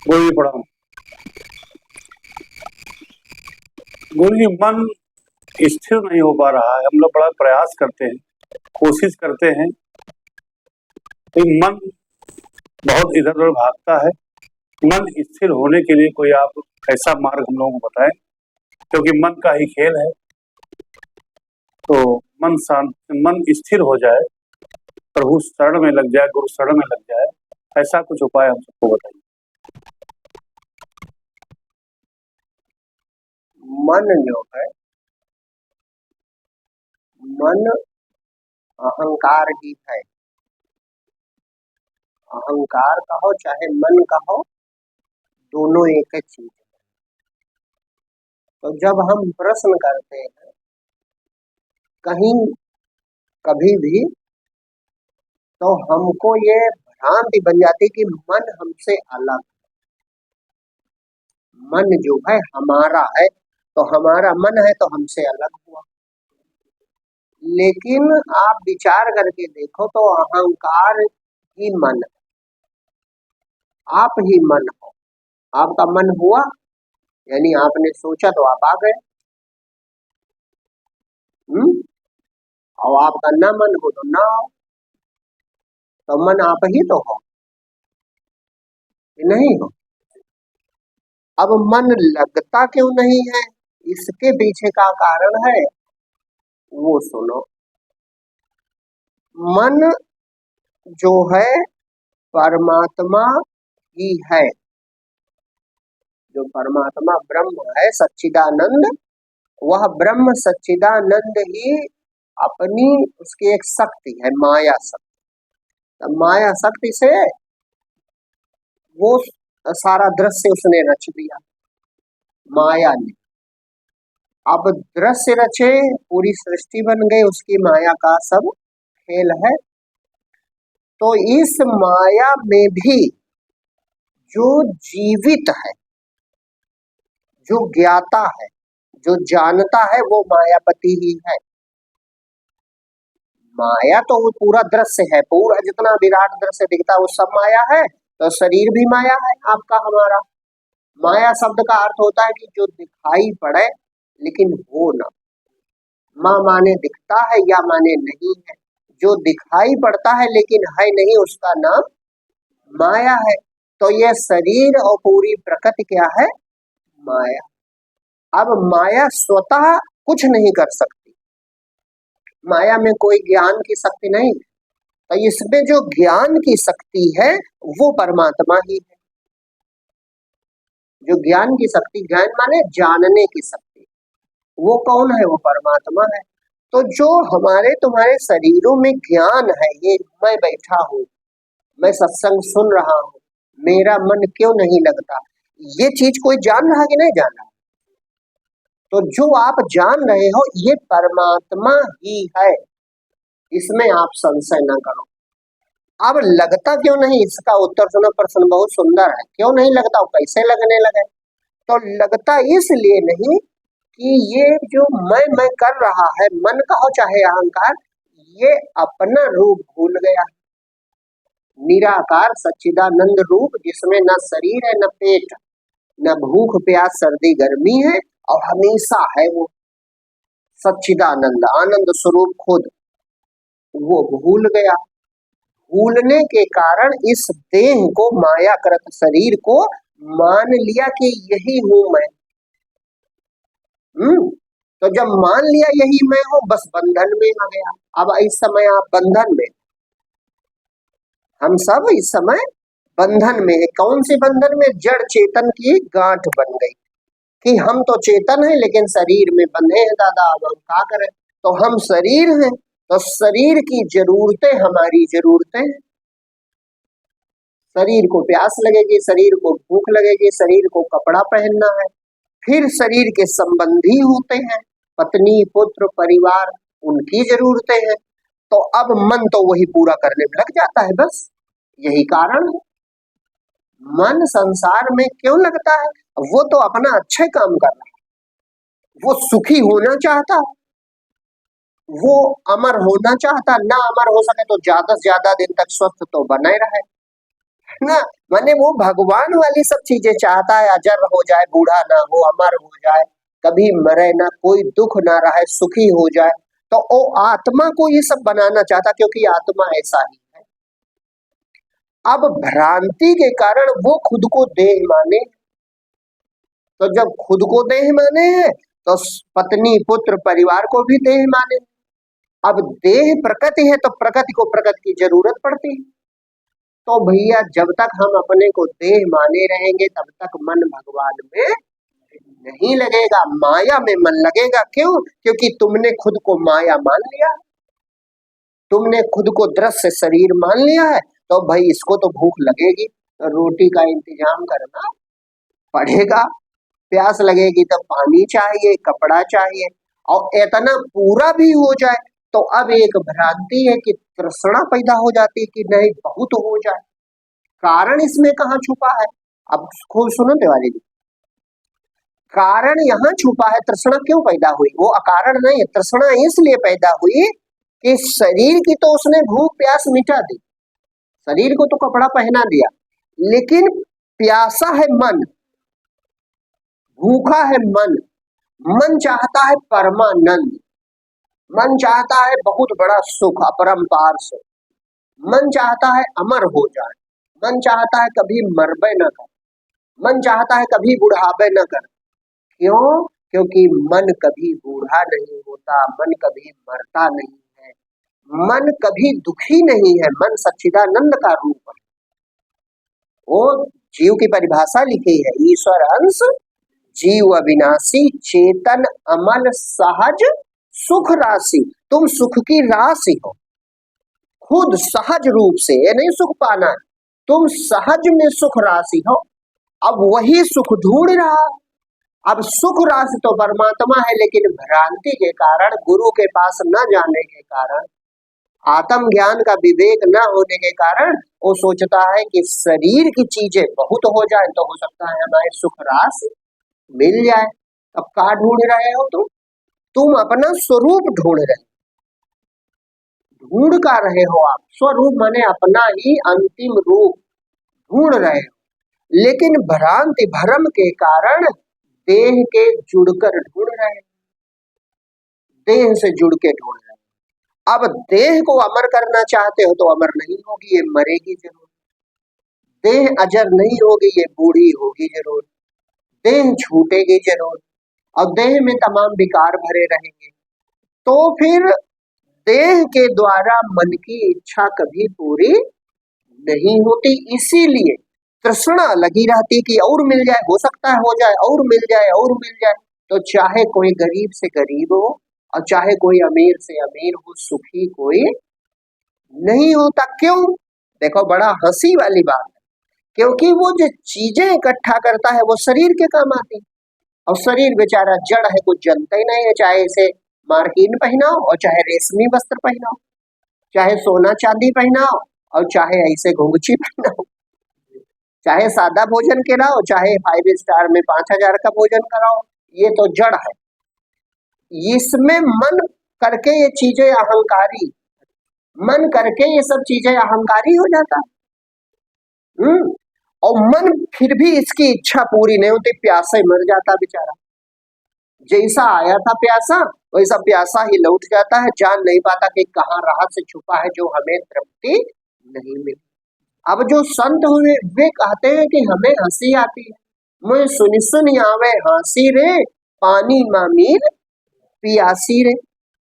गुरु जी प्रणाम। गुरु जी, मन स्थिर नहीं हो पा रहा है। हम लोग बड़ा प्रयास करते हैं, कोशिश करते हैं, लेकिन मन बहुत इधर उधर भागता है। मन स्थिर होने के लिए कोई आप ऐसा मार्ग हम लोगों को बताएं, क्योंकि मन का ही खेल है। तो मन शांत, मन स्थिर हो जाए, प्रभु शरण में लग जाए, गुरु शरण में लग जाए, ऐसा कुछ उपाय हम सबको बताइए। मन जो है, मन अहंकार ही है। अहंकार कहो चाहे मन कहो, दोनों एक चीज है। तो जब हम प्रश्न करते हैं कहीं कभी भी, तो हमको ये भ्रांति बन जाती कि मन हमसे अलग, मन जो है हमारा है, तो हमारा मन है तो हमसे अलग हुआ। लेकिन आप विचार करके देखो तो अहंकार ही मन है, आप ही मन हो। आपका मन हुआ यानी आपने सोचा तो आप आ गए। और आपका न मन हो तो ना हो, तो मन आप ही तो हो कि नहीं हो। अब मन लगता क्यों नहीं है, इसके पीछे का कारण है वो सुनो। मन जो है परमात्मा ही है, जो परमात्मा ब्रह्म है सच्चिदानंद, वह ब्रह्म सच्चिदानंद ही अपनी उसकी एक शक्ति है, माया शक्ति। तो माया शक्ति से वो सारा दृश्य उसने रच दिया, माया ने। अब दृश्य रचे, पूरी सृष्टि बन गई, उसकी माया का सब खेल है। तो इस माया में भी जो जीवित है, जो ज्ञाता है, जो जानता है, वो मायापति ही है। माया तो वो पूरा दृश्य है, पूरा जितना विराट दृश्य दिखता है वो सब माया है। तो शरीर भी माया है आपका हमारा। माया शब्द का अर्थ होता है कि जो दिखाई पड़े लेकिन हो ना। माँ माने दिखता है या माने नहीं है, जो दिखाई पड़ता है लेकिन है नहीं, उसका नाम माया है। तो ये शरीर और पूरी प्रकृति क्या है, माया। अब माया स्वतः कुछ नहीं कर सकती, माया में कोई ज्ञान की शक्ति नहीं। तो इसमें जो ज्ञान की शक्ति है वो परमात्मा ही है। जो ज्ञान की शक्ति, ज्ञान माने जानने की शक्ति, वो कौन है, वो परमात्मा है। तो जो हमारे तुम्हारे शरीरों में ज्ञान है, ये मैं बैठा हूँ, मैं सत्संग सुन रहा हूँ, मेरा मन क्यों नहीं लगता, ये चीज कोई जान रहा कि नहीं जान रहा। तो जो आप जान रहे हो ये परमात्मा ही है, इसमें आप संशय न करो। अब लगता क्यों नहीं, इसका उत्तर सुनो, प्रश्न बहुत सुंदर है। क्यों नहीं लगता, कैसे लगने लगे? तो लगता इसलिए नहीं कि ये जो मैं कर रहा है, मन कहो चाहे अहंकार, ये अपना रूप भूल गया। निराकार सच्चिदानंद रूप, जिसमें न शरीर है, न पेट, न भूख प्यास सर्दी गर्मी है, और हमेशा है वो सच्चिदानंद आनंद स्वरूप खुद, वो भूल गया। भूलने के कारण इस देह को, मायाकृत शरीर को मान लिया कि यही हूं मैं। तो जब मान लिया यही मैं हूं, बस बंधन में आ गया। अब इस समय आप बंधन में, हम सब इस समय बंधन में है। कौन से बंधन में? जड़ चेतन की गांठ बन गई कि हम तो चेतन है लेकिन शरीर में बंधे हैं दादा, अब हम क्या करें। तो हम शरीर हैं, तो शरीर की जरूरतें हमारी जरूरतें हैं। शरीर को प्यास लगेगी, शरीर को भूख लगेगी, शरीर को कपड़ा पहनना है, फिर शरीर के संबंधी होते हैं, पत्नी पुत्र परिवार, उनकी जरूरतें हैं। तो अब मन तो वही पूरा करने में लग जाता है, बस यही कारण है। मन संसार में क्यों लगता है? वो तो अपना अच्छे काम कर रहा है, वो सुखी होना चाहता, वो अमर होना चाहता। ना अमर हो सके तो ज्यादा से ज्यादा दिन तक स्वस्थ तो बने रहे, ना, माने वो भगवान वाली सब चीजें चाहता है, अजर हो जाए, बूढ़ा ना हो, अमर हो जाए, कभी मरे ना, कोई दुख ना रहे, सुखी हो जाए। तो वो आत्मा को ये सब बनाना चाहता, क्योंकि आत्मा ऐसा ही है। अब भ्रांति के कारण वो खुद को देह माने, तो जब खुद को देह माने हैं तो पत्नी पुत्र परिवार को भी देह माने। अब देह प्रकृति है तो प्रकृति को प्रकृति की जरूरत पड़ती है। तो भैया जब तक हम अपने को देह माने रहेंगे तब तक मन भगवान में नहीं लगेगा, माया में मन लगेगा। क्यों? क्योंकि तुमने खुद को माया मान लिया, तुमने खुद को दृश्य शरीर मान लिया है। तो भाई इसको तो भूख लगेगी, तो रोटी का इंतजाम करना पड़ेगा, प्यास लगेगी तो पानी चाहिए, कपड़ा चाहिए, और इतना पूरा भी हो जाए तो अब एक भ्रांति है कि तृष्णा पैदा हो जाती है कि नहीं बहुत हो जाए। कारण इसमें कहाँ छुपा है? अब खूब सुनो तिवारी जी, कारण यहाँ छुपा है। तृष्णा क्यों पैदा हुई? वो अकारण नहीं है, तृष्णा इसलिए पैदा हुई कि शरीर की तो उसने भूख प्यास मिटा दी, शरीर को तो कपड़ा पहना दिया, लेकिन प्यासा है मन, भूखा है मन। मन चाहता है परमानंद, मन चाहता है बहुत बड़ा सुख, अपरंपार सुख। मन चाहता है अमर हो जाए, मन चाहता है कभी मरबे न कर, मन चाहता है कभी बुढ़ापे न कर। क्यों? क्योंकि मन कभी बूढ़ा नहीं होता, मन कभी मरता नहीं है, मन कभी दुखी नहीं है, मन सच्चिदानंद का रूप है। वो जीव की परिभाषा लिखी है, ईश्वर अंश जीव अविनाशी चेतन अमल सहज सुख राशि। तुम सुख की राशि हो, खुद सहज रूप से, ये नहीं सुख पाना, तुम सहज में सुख राशि हो। अब वही सुख ढूंढ रहा। अब सुख राशि तो परमात्मा है, लेकिन भ्रांति के कारण, गुरु के पास न जाने के कारण, आत्म ज्ञान का विवेक न होने के कारण वो सोचता है कि शरीर की चीजें बहुत हो जाए तो हो सकता है हमारे सुख राशि मिल जाए। अब क्या ढूंढ रहे हो तुम अपना स्वरूप ढूंढ रहे, ढूंढ का रहे हो आप, स्वरूप माने अपना ही अंतिम रूप ढूंढ रहे हो। लेकिन भ्रांति भ्रम के कारण देह के जुड़कर ढूंढ रहे हैं, देह से जुड़ के ढूंढ रहे हैं। अब देह को अमर करना चाहते हो तो अमर नहीं होगी, ये मरेगी जरूर। देह अजर नहीं होगी, ये बूढ़ी होगी जरूर। देह छूटेगी जरूर, और देह में तमाम विकार भरे रहेंगे। तो फिर देह के द्वारा मन की इच्छा कभी पूरी नहीं होती, इसीलिए तृष्णा लगी रहती कि और मिल जाए, हो सकता है हो जाए, और मिल जाए, और मिल जाए। तो चाहे कोई गरीब से गरीब हो और चाहे कोई अमीर से अमीर हो, सुखी कोई नहीं होता। क्यों? देखो बड़ा हंसी वाली बात है, क्योंकि वो जो चीजें इकट्ठा करता है वो शरीर के काम आती है, और शरीर बेचारा जड़ है, कुछ जनता ही नहीं है। चाहे इसे मार्किन पहनाओ और चाहे रेशमी वस्त्र पहनाओ, चाहे सोना चांदी पहनाओ और चाहे ऐसे घुंघची पहनाओ, चाहे सादा भोजन कराओ चाहे 5 स्टार में 5000 का भोजन कराओ, ये तो जड़ है। इसमें मन करके ये चीजें अहंकारी, मन करके ये सब चीजें अहंकारी हो जाता। और मन फिर भी इसकी इच्छा पूरी नहीं होती, प्यासे मर जाता बेचारा। जैसा आया था प्यासा वैसा प्यासा ही लौट जाता है, जान नहीं पाता कि कहाँ रहस्य छुपा है जो हमें तृप्ति नहीं मिली। अब जो संत हुए वे कहते हैं कि हमें हंसी आती है, मैं सुनी सुनी आवे हंसी रे, पानी मामीर पियासी रे।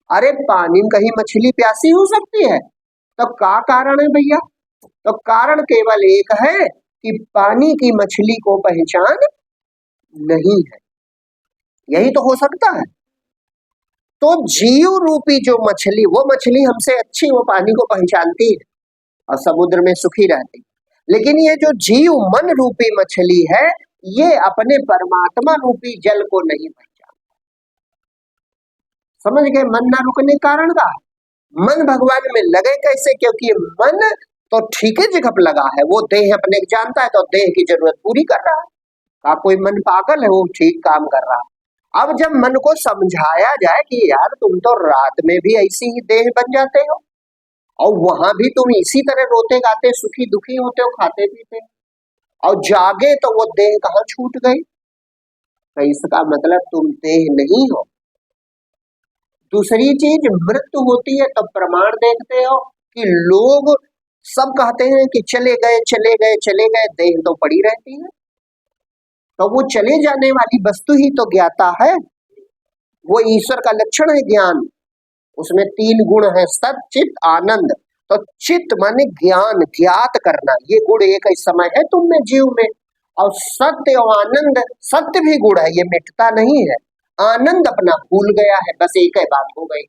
अरे पानी में कहीं मछली प्यासी हो सकती है? तो क्या कारण है भैया? तो कारण केवल एक है कि पानी की मछली को पहचान नहीं है, यही तो हो सकता है। तो जीव रूपी जो मछली, वो मछली हमसे अच्छी, वो पानी को पहचानती है और समुद्र में सुखी रहती है। लेकिन ये जो जीव मन रूपी मछली है, ये अपने परमात्मा रूपी जल को नहीं पहचानता। समझ गए मन न रुकने कारण का? मन भगवान में लगे कैसे? क्योंकि मन तो ठीक है जगह पर लगा है, वो देह अपने जानता है तो देह की जरूरत पूरी कर रहा है। का कोई मन पागल है? वो ठीक काम कर रहा है। अब जब मन को समझाया जाए कि यार तुम तो रात में भी ऐसी ही देह बन जाते हो, और वहां भी तुम इसी तरह रोते गाते सुखी दुखी होते हो, खाते पीते, और जागे तो वो देह कहाँ छूट गई। तो इसका मतलब तुम देह नहीं हो। दूसरी चीज, मृत्यु होती है तो प्रमाण देखते हो कि लोग सब कहते हैं कि चले गए चले गए चले गए, देह तो पड़ी रहती है। तो वो चले जाने वाली वस्तु ही तो ज्ञाता है, वो ईश्वर का लक्षण है ज्ञान। उसमें 3 गुण है, सत चित आनंद। तो चित माने ज्ञान, ज्ञात करना, ये गुण एक ही समय है तुम में, जीव में। और सत्य और आनंद, सत्य भी गुण है, ये मिटता नहीं है। आनंद अपना भूल गया है, बस एक ही बात हो गई,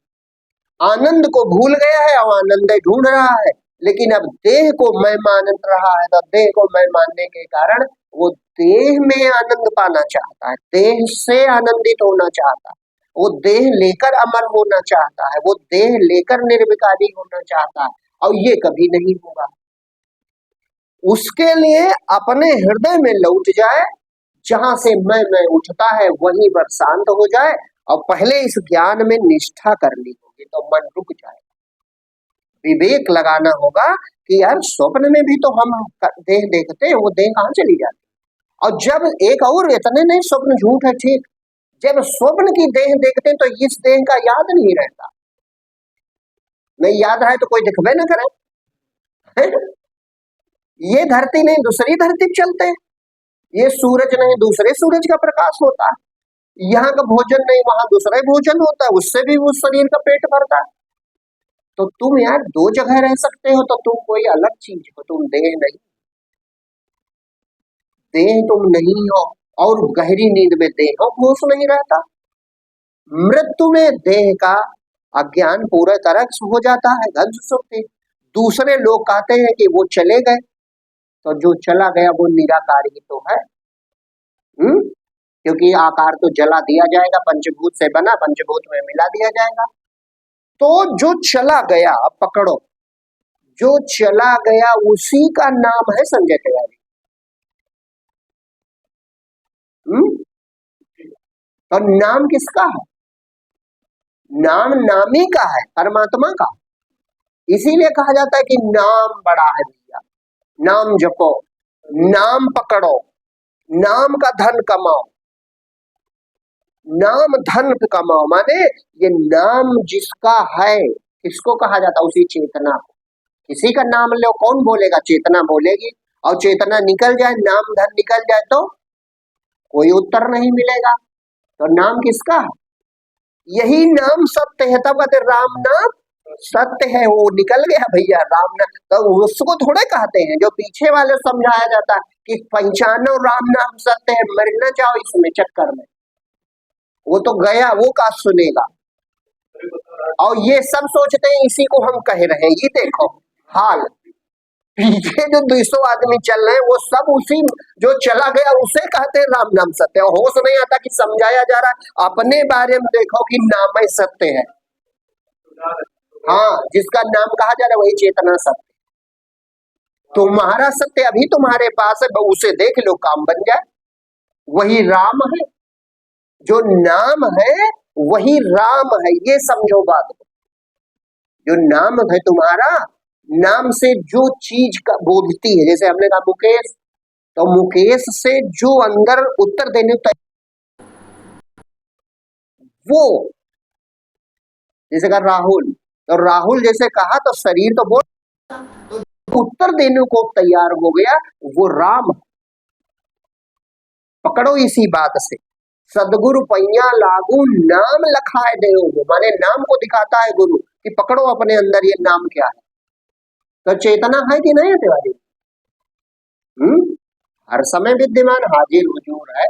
आनंद को भूल गया है और आनंद ढूंढ रहा है। लेकिन अब देह को मैं मान रहा है, तो देह को मैं मानने के कारण वो देह में आनंद पाना चाहता है, देह से आनंदित होना चाहता है, वो देह लेकर अमर होना चाहता है, वो देह लेकर निर्विकारी होना चाहता है, और ये कभी नहीं होगा। उसके लिए अपने हृदय में लौट जाए, जहां से मैं उठता है वहीं पर शांत हो जाए, और पहले इस ज्ञान में निष्ठा कर ली होगी तो मन रुक जाए। विवेक लगाना होगा कि यार स्वप्न में भी तो हम देह देखते हैं, वो देह कहाँ चली जाती। और जब एक और इतने नहीं, स्वप्न झूठ है ठीक, जब स्वप्न की देह देखते हैं तो इस देह का याद नहीं रहता, नहीं याद रहे तो कोई दिखबे न करे, है? ये धरती नहीं दूसरी धरती पे चलते हैं, ये सूरज नहीं दूसरे सूरज का प्रकाश होता है, यहाँ का भोजन नहीं वहां दूसरा भोजन होता है, उससे भी उस शरीर का पेट भरता है। तो तुम यार 2 जगह रह सकते हो, तो तुम कोई अलग चीज हो, तुम देह नहीं, देह तुम नहीं हो। और गहरी नींद में देह हो, होश नहीं रहता। मृत्यु में देह का अज्ञान पूरा तरह से हो जाता है, ध्वंस सुखते। दूसरे लोग कहते हैं कि वो चले गए, तो जो चला गया वो निराकार ही तो है, क्योंकि आकार तो जला दिया जाएगा, पंचभूत से बना, पंचभूत में मिला दिया जाएगा। तो जो चला गया, पकड़ो, जो चला गया उसी का नाम है संजय तिवारी। तो नाम किसका है? नाम नामी का है, परमात्मा का। इसीलिए कहा जाता है कि नाम बड़ा है भैया, नाम जपो, नाम पकड़ो, नाम का धन कमाओ। नाम धन कमाओ माने ये नाम जिसका है, किसको कहा जाता है? उसी चेतना को। किसी का नाम लो, कौन बोलेगा? चेतना बोलेगी। और चेतना निकल जाए, नाम धन निकल जाए तो कोई उत्तर नहीं मिलेगा। तो नाम किसका है? यही नाम सत्य है, तब कहते राम नाम सत्य है। वो निकल गया भैया राम नाम, तो उसको थोड़े कहते हैं जो पीछे वाले समझाया जाता है कि पहचानो राम नाम सत्य है, मर न जाओ इसमें चक्कर में। वो तो गया, वो का सुनेगा। और ये सब सोचते हैं इसी को हम कह रहे हैं। ये देखो हाल, पीछे जो 200 आदमी चल रहे हैं वो सब उसी जो चला गया उसे कहते हैं राम नाम सत्य। और होश नहीं आता कि समझाया जा रहा है, अपने बारे में देखो कि नाम ही सत्य है। हाँ, जिसका नाम कहा जा रहा है वही चेतना सत्य। तुम्हारा सत्य अभी तुम्हारे पास है, उसे देख लो, काम बन जाए। वही राम है, जो नाम है वही राम है, ये समझो बात को। जो नाम है तुम्हारा, नाम से जो चीज का बोलती है, जैसे हमने कहा मुकेश, तो मुकेश से जो अंदर उत्तर देने वो, जैसे कहा राहुल, तो राहुल जैसे कहा तो शरीर तो बोल, तो उत्तर देने को तैयार हो गया, वो राम। पकड़ो इसी बात से, सदगुरु पैया लागू नाम लखाए दे, माने नाम को दिखाता है गुरु कि पकड़ो अपने अंदर ये नाम क्या है। तो चेतना है कि नहीं है तिवारी? हर समय विद्यमान, हाजिर हुजूर है,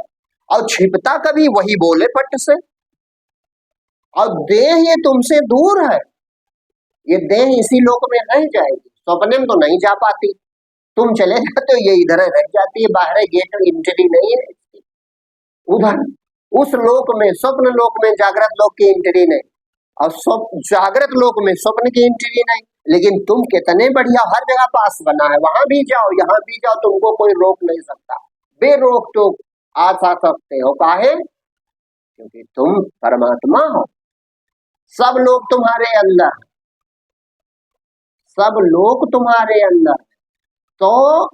और छिपता कभी वही बोले पट से। और देह ये तुमसे दूर है, ये देह इसी लोक में रह जाएगी, स्वप्न में तो नहीं जा पाती। तुम चले जाते हो, ये इधर रह जाती है, बाहर गेट एंट्री नहीं है उधर उस लोक में, स्वप्न लोक में जागृत लोक की एंट्री नहीं, और जागृत लोक में स्वप्न की एंट्री नहीं। लेकिन तुम कितने बढ़िया, हर जगह पास बना है, वहां भी जाओ यहाँ भी जाओ, तुमको कोई रोक नहीं सकता, बेरोक टोक आ सकते हो। काहे? क्योंकि तुम परमात्मा हो, सब लोग तुम्हारे अंदर, सब लोग तुम्हारे अंदर है। तो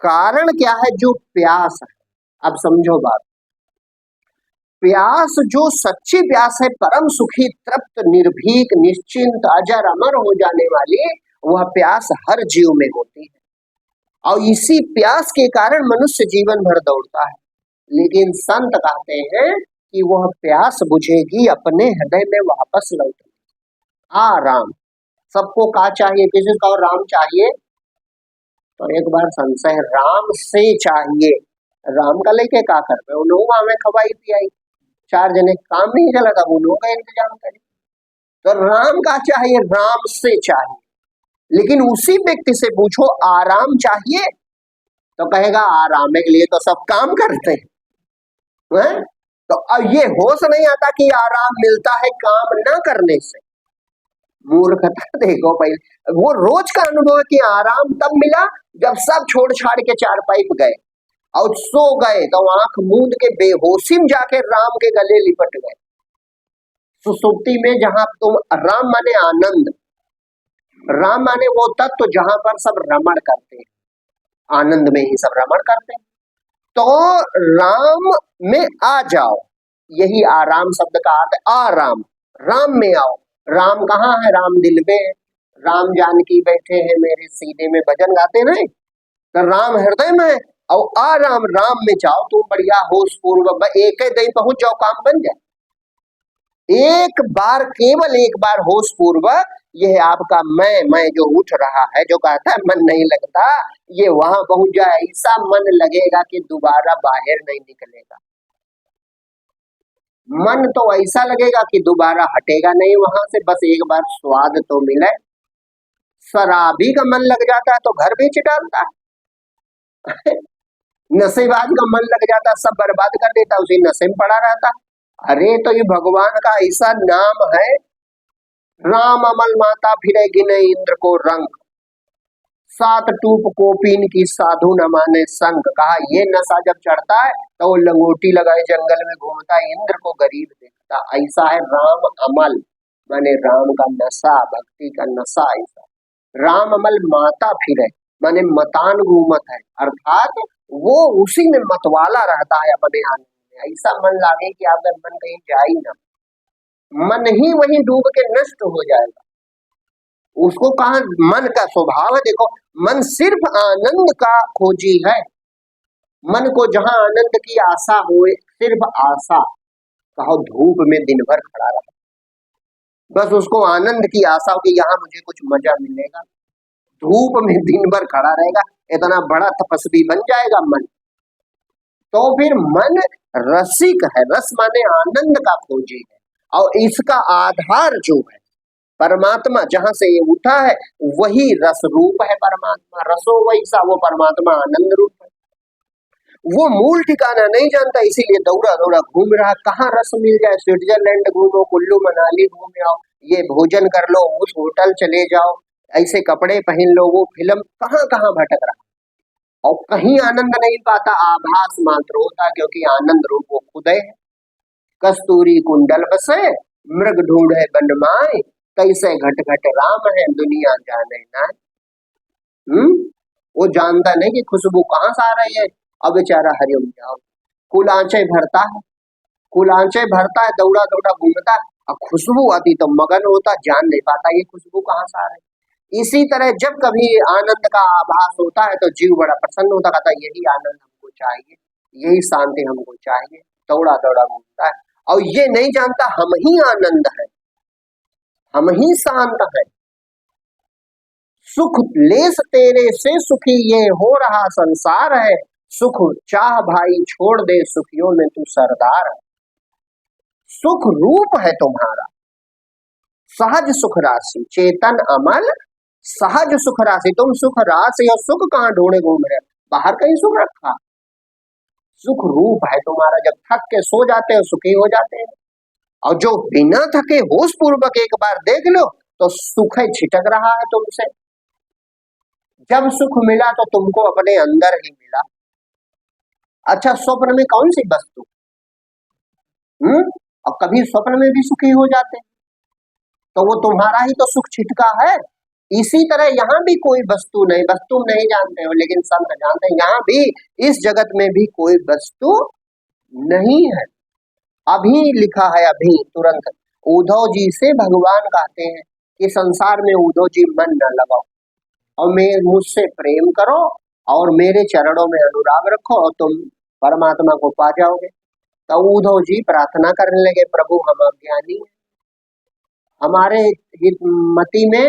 कारण क्या है? जो प्यास है। अब समझो बात, प्यास जो सच्ची प्यास है, परम सुखी, तृप्त, निर्भीक, निश्चिंत, अजर अमर हो जाने वाली, वह प्यास हर जीव में होती है और इसी प्यास के कारण मनुष्य जीवन भर दौड़ता है। लेकिन संत कहते हैं कि वह प्यास बुझेगी अपने हृदय में वापस लौटेगी। आराम सबको का चाहिए? किसी को राम चाहिए? तो एक बार संशय, राम से चाहिए, राम का लेके का कर पे उन्होंने हमें खवाई पियाई, 4 जने काम नहीं चला था, उन्होंने का इंतजाम करे। तो राम का चाहिए, राम से चाहिए। लेकिन उसी व्यक्ति से पूछो आराम चाहिए, तो कहेगा आराम के लिए तो सब काम करते हैं। तो अब ये होश नहीं आता कि आराम मिलता है काम न करने से। मूर्खता देखो भाई, वो रोज का अनुभव है कि आराम तब मिला जब सब छोड़ छाड़ के चारपाई पे गए और सो गए, तो आंख मूंद के बेहोशी में जाके राम के गले लिपट गए। सुसुप्ति में जहां तुम, राम माने आनंद, राम माने वो तत्व जहां पर सब रमण करते हैं, आनंद में ही सब रमण करते हैं। तो राम में आ जाओ, यही आराम शब्द का अर्थ है। आराम, राम में आओ। राम कहाँ है? राम दिल में है। राम जानकी बैठे हैं मेरे सीने में, भजन गाते नहीं, तो राम हृदय में है। और आराम, राम में जाओ, तुम बढ़िया होश पूर्वक एक ही दिन पहुंच जाओ, काम बन जाए। एक बार, केवल एक बार होश पूर्वक, यह आपका मैं जो उठ रहा है, जो कहता है मन नहीं लगता, ये वहां पहुंच जाए। ऐसा मन लगेगा कि दोबारा बाहर नहीं निकलेगा। मन तो ऐसा लगेगा कि दोबारा हटेगा नहीं वहां से, बस एक बार स्वाद तो मिले। शराबी का मन लग जाता है तो घर बेच डालता है। नशेबाज का मन लग जाता है, सब बर्बाद कर देता, उसी नशे में पड़ा रहता। अरे तो ये भगवान का ऐसा नाम है, राम अमल माता फिरे गिने इंद्र को रंग, 7 टूप को पीन की साधु न माने संग। कहा ये नशा जब चढ़ता है तो वो लंगोटी लगाए जंगल में घूमता है, इंद्र को गरीब देखता। ऐसा है राम अमल, माने राम का नशा, भक्ति का नशा। ऐसा राम अमल माता फिरे, माने मतान घूमत है, अर्थात वो उसी में मतवाला रहता है अपने आनंद में। ऐसा मन लागे कि आपका मन कहीं जाए ही ना, मन ही वहीं डूब के नष्ट हो जाएगा। उसको कहा मन का स्वभाव है। देखो, मन सिर्फ आनंद का खोजी है। मन को जहां आनंद की आशा होए, सिर्फ आशा, कहो धूप में दिन भर खड़ा रहा, बस उसको आनंद की आशा हो कि यहाँ मुझे कुछ मजा मिलेगा, धूप में दिन भर खड़ा रहेगा, इतना बड़ा तपस्वी बन जाएगा मन। तो फिर मन रसिक है, रस माने आनंद का खोजी है, और इसका आधार जो है परमात्मा, जहां से ये उठा है वही रस रूप है परमात्मा। रसो वैसा, वो परमात्मा आनंद रूप है। वो मूल ठिकाना नहीं जानता, इसीलिए दौड़ा दौड़ा घूम रहा। कहाँ रस मिल जाए? स्विट्जरलैंड घूमो, कुल्लू मनाली घूम आओ, ये भोजन कर लो, उस होटल चले जाओ, ऐसे कपड़े पहन लो, वो फिल्म, कहाँ कहाँ भटक रहा और कहीं आनंद नहीं पाता। आभास मात्र होता, क्योंकि आनंद रूप वो खुद है। कस्तूरी कुंडल बसे, मृग ढूंढे बनमाए, कैसे घट घट राम है दुनिया जाने ना। वो जानता नहीं कि खुशबू कहाँ से आ रही है। अब बेचारा हरिओम जाओ, कुलांचे भरता है, कुलांचे भरता है, दौड़ा दौड़ा घूमता है, अब खुशबू आती तो मगन होता, जान नहीं पाता ये खुशबू कहाँ से आ रही। इसी तरह जब कभी आनंद का आभास होता है तो जीव बड़ा प्रसन्न होता, कहता यही आनंद हमको चाहिए, यही शांति हमको चाहिए, दौड़ा दौड़ा घूमता है। और ये नहीं जानता हम ही आनंद है, हम ही शांत है। सुख लेस तेरे से सुखी ये हो रहा संसार है, सुख चाह भाई छोड़ दे सुखियों में तू सरदार है। सुख रूप है तुम्हारा, सहज सुख राशि, चेतन अमल सहज सुख राशि। तुम सुख राशि और सुख कहाँ ढूंढे घूम रहे, बाहर कहीं सुख रखा? सुख रूप है तुम्हारा। जब थक के सो जाते हो सुखी हो जाते हैं, और जो बिना थके होश पूर्वक एक बार देख लो तो सुख छिटक रहा है तुमसे। जब सुख मिला तो तुमको अपने अंदर ही मिला। अच्छा, स्वप्न में कौन सी वस्तु, और कभी स्वप्न में भी सुखी हो जाते, तो वो तुम्हारा ही तो सुख छिटका है। इसी तरह यहाँ भी कोई वस्तु नहीं, वस्तु नहीं जानते हो लेकिन संत जानते हैं, यहाँ भी इस जगत में भी कोई वस्तु नहीं है। अभी लिखा है, अभी तुरंत उद्धव जी से भगवान कहते हैं कि संसार में उद्धव जी मन न लगाओ और मैं मुझसे प्रेम करो और मेरे चरणों में अनुराग रखो और तुम परमात्मा को पा जाओगे। तो उद्धव जी प्रार्थना करने लगे, प्रभु हम अज्ञानी हैं, हमारे मति में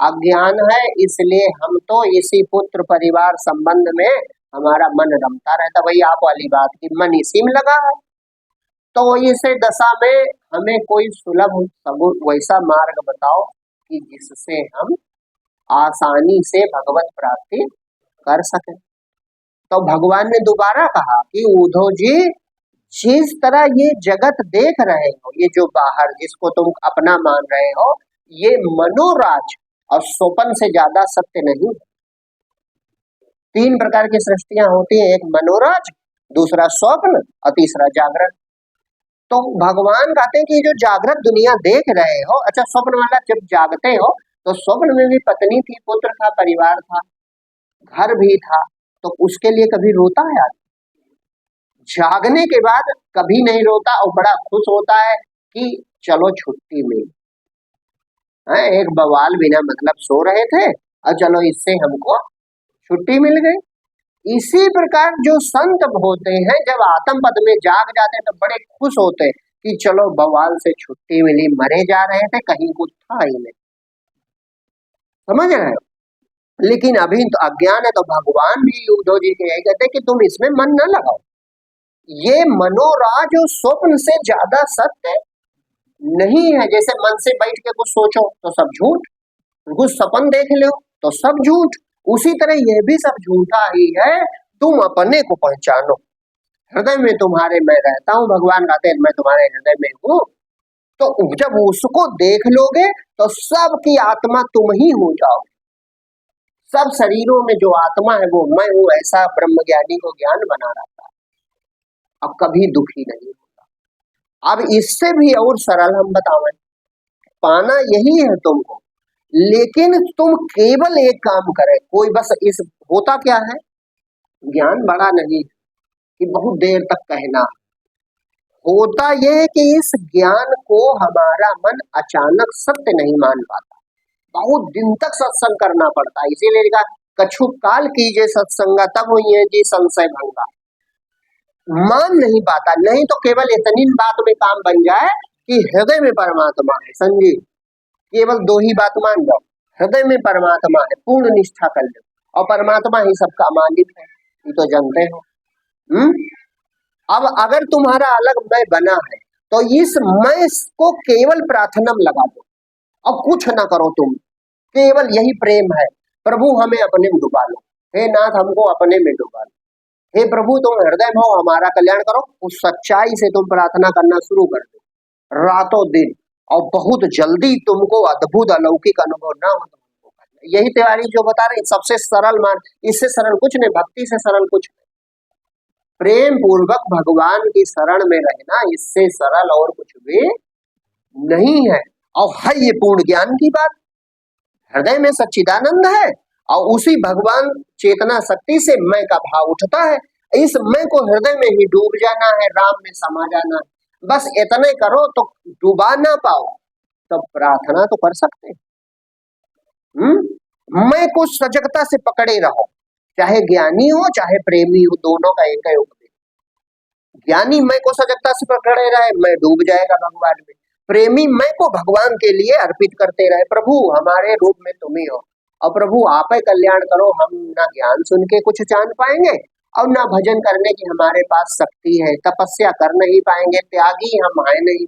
अज्ञान है, इसलिए हम तो इसी पुत्र परिवार संबंध में हमारा मन रमता रहता। वही आप वाली बात की मन इसी में लगा है। तो इसे दशा में हमें कोई सुलभ वैसा मार्ग बताओ कि जिससे हम आसानी से भगवत प्राप्ति कर सके। तो भगवान ने दोबारा कहा कि उद्धव जी, जिस तरह ये जगत देख रहे हो, ये जो बाहर जिसको तुम अपना मान रहे हो, ये मनोराज और स्वप्न से ज्यादा सत्य नहीं। 3 प्रकार की सृष्टियां होती है, एक मनोराज, दूसरा स्वप्न और तीसरा जागरण। तो भगवान कहते हैं कि जो जागृत दुनिया देख रहे हो, अच्छा स्वप्न वाला जब जागते हो तो स्वप्न में भी पत्नी थी, पुत्र था, परिवार था, घर भी था, तो उसके लिए कभी रोता है आदमी? जागने के बाद कभी नहीं रोता और बड़ा खुश होता है कि चलो छुट्टी मिली। एक बवाल बिना मतलब सो रहे थे और चलो इससे हमको छुट्टी मिल गई। इसी प्रकार जो संत होते हैं जब आत्म पद में जाग जाते हैं तो बड़े खुश होते हैं कि चलो बवाल से छुट्टी मिली, मरे जा रहे थे, कहीं कुछ था ही नहीं। समझ रहे हो? लेकिन अभी तो अज्ञान है। तो भगवान भी उद्धव जी के यही कहते हैं कि तुम इसमें मन न लगाओ, ये मनोराज और स्वप्न से ज्यादा सत्य नहीं है। जैसे मन से बैठ के कुछ सोचो तो सब झूठ, कुछ सपन देख लो तो सब झूठ, उसी तरह यह भी सब झूठा ही है। तुम अपने को पहचानो, हृदय में तुम्हारे मैं रहता हूँ, भगवान कहते हैं मैं तुम्हारे हृदय में हूँ। तो जब उसको देख लोगे तो सबकी आत्मा तुम ही हो जाओगे। सब शरीरों में जो आत्मा है वो मैं हूँ, ऐसा ब्रह्मज्ञानी को ज्ञान बना रहता है, अब कभी दुखी नहीं होता। अब इससे भी और सरल हम बतावें, पाना यही है तुमको, लेकिन तुम केवल एक काम करे, कोई बस इस होता क्या है, ज्ञान बड़ा नहीं कि बहुत देर तक कहना, होता यह है कि इस ज्ञान को हमारा मन अचानक सत्य नहीं मान पाता, बहुत दिन तक सत्संग करना पड़ता है। इसीलिए लिखा कछु काल कीजिए सत्संगा तब हुई है जी संशय भंगा। मान नहीं पाता, नहीं तो केवल इतनी बात में काम बन जाए कि हृदय में परमात्मा है। संजीव केवल 2 ही बात मान जाओ, हृदय में परमात्मा है, पूर्ण निष्ठा कर लो और परमात्मा ही सबका मालिक है, ये तो जानते हो। अब अगर तुम्हारा अलग मैं बना है तो इस मैं को केवल प्रार्थना में लगा दो और कुछ ना करो, तुम केवल यही प्रेम है, प्रभु हमें अपने में डुबा लो, हे नाथ हमको अपने में डुबा लो, हे प्रभु तुम हृदय में हो, हमारा कल्याण करो। उस सच्चाई से तुम प्रार्थना करना शुरू कर दो रातों दिन, और बहुत जल्दी तुमको अद्भुत अलौकिक अनुभव ना हो तो यही तिवारी जो बता रहे सबसे सरल मान, इससे सरल कुछ नहीं, भक्ति से सरल कुछ नहीं। प्रेम पूर्वक भगवान की शरण में रहना, इससे सरल और कुछ भी नहीं है। और है ये पूर्ण ज्ञान की बात, हृदय में सच्चिदानंद है और उसी भगवान चेतना शक्ति से मैं का भाव उठता है। इस मैं को हृदय में ही डूब जाना है, राम में समा जाना है। बस इतने करो तो डूबा ना पाओ तब प्रार्थना तो कर सकते हैं। मैं को सजगता से पकड़े रहो, चाहे ज्ञानी हो चाहे प्रेमी हो, दोनों का एक ही उपदेश। ज्ञानी मैं को सजगता से पकड़े रहे, मैं डूब जाएगा भगवान में। प्रेमी मैं को भगवान के लिए अर्पित करते रहे, प्रभु हमारे रूप में तुम ही हो और प्रभु आप ही कल्याण करो। हम ना ज्ञान सुन के कुछ जान पाएंगे और ना भजन करने की हमारे पास शक्ति है, तपस्या कर नहीं पाएंगे, त्यागी हम है नहीं,